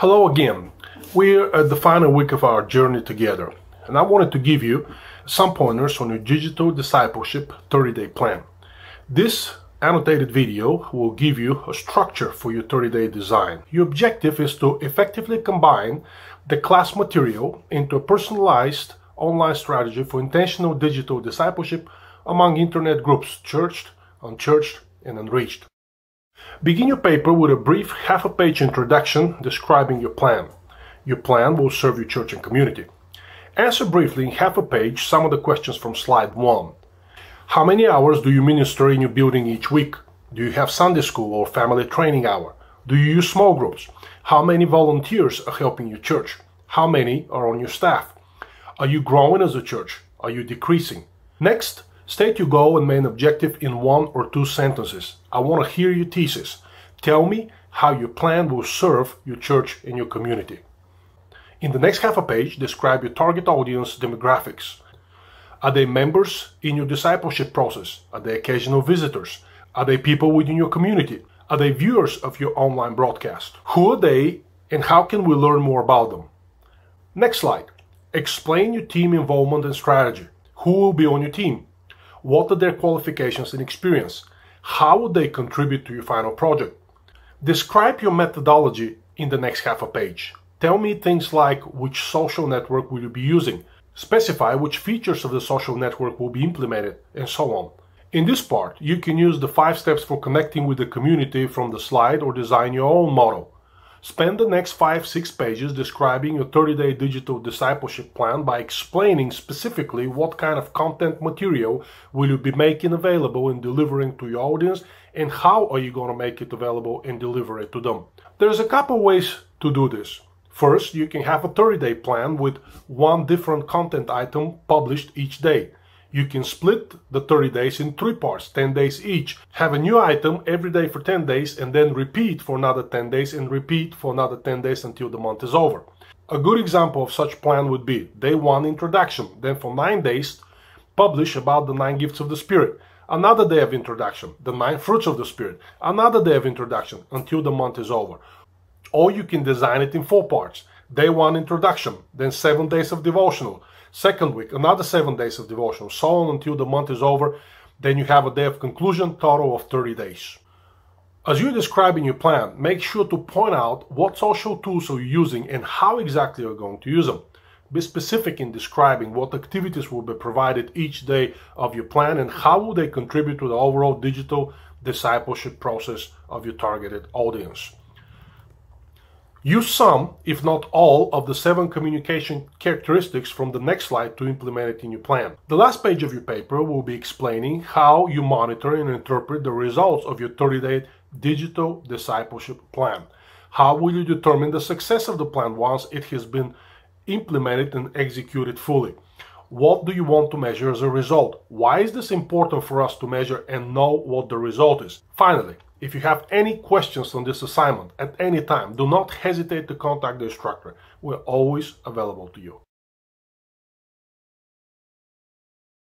Hello again. We're at the final week of our journey together, and I wanted to give you some pointers on your digital discipleship 30-day plan. This annotated video will give you a structure for your 30-day design. Your objective is to effectively combine the class material into a personalized online strategy for intentional digital discipleship among internet groups, churched, unchurched, and unreached. Begin your paper with a brief half-page introduction describing your plan. Your plan will serve your church and community. Answer briefly in half a page some of the questions from slide 1. How many hours do you minister in your building each week? Do you have Sunday school or family training hour? Do you use small groups? How many volunteers are helping your church? How many are on your staff? Are you growing as a church? Are you decreasing? Next, state your goal and main objective in 1 or 2 sentences. I want to hear your thesis. Tell me how your plan will serve your church and your community. In the next half a page, describe your target audience demographics. Are they members in your discipleship process? Are they occasional visitors? Are they people within your community? Are they viewers of your online broadcast? Who are they and how can we learn more about them? Next slide. Explain your team involvement and strategy. Who will be on your team? What are their qualifications and experience? How would they contribute to your final project? Describe your methodology in the next half a page. Tell me things like which social network will you be using? Specify which features of the social network will be implemented, and so on. In this part, you can use the 5 steps for connecting with the community from the slide or design your own model. Spend the next 5-6 pages describing your 30-day digital discipleship plan by explaining specifically what kind of content material will you be making available and delivering to your audience, and how are you going to make it available and deliver it to them. There's a couple ways to do this. First, you can have a 30-day plan with 1 different content item published each day. You can split the 30 days in 3 parts, 10 days each. Have a new item every day for 10 days and then repeat for another 10 days and repeat for another 10 days until the month is over. A good example of such plan would be day 1 introduction, then for 9 days publish about the 9 gifts of the Spirit. Another day of introduction, the 9 fruits of the Spirit. Another day of introduction until the month is over. Or you can design it in 4 parts. Day 1 introduction, then 7 days of devotional. Second week, another 7 days of devotional, so on until the month is over. Then you have a day of conclusion, total of 30 days. As you're describing your plan, make sure to point out what social tools are you using and how exactly you're going to use them. Be specific in describing what activities will be provided each day of your plan and how will they contribute to the overall digital discipleship process of your targeted audience. Use some, if not all, of the 7 communication characteristics from the next slide to implement it in your plan. The last page of your paper will be explaining how you monitor and interpret the results of your 30-day digital discipleship plan. How will you determine the success of the plan once it has been implemented and executed fully? What do you want to measure as a result? Why is this important for us to measure and know what the result is? Finally, if you have any questions on this assignment at any time, do not hesitate to contact the instructor. We're always available to you.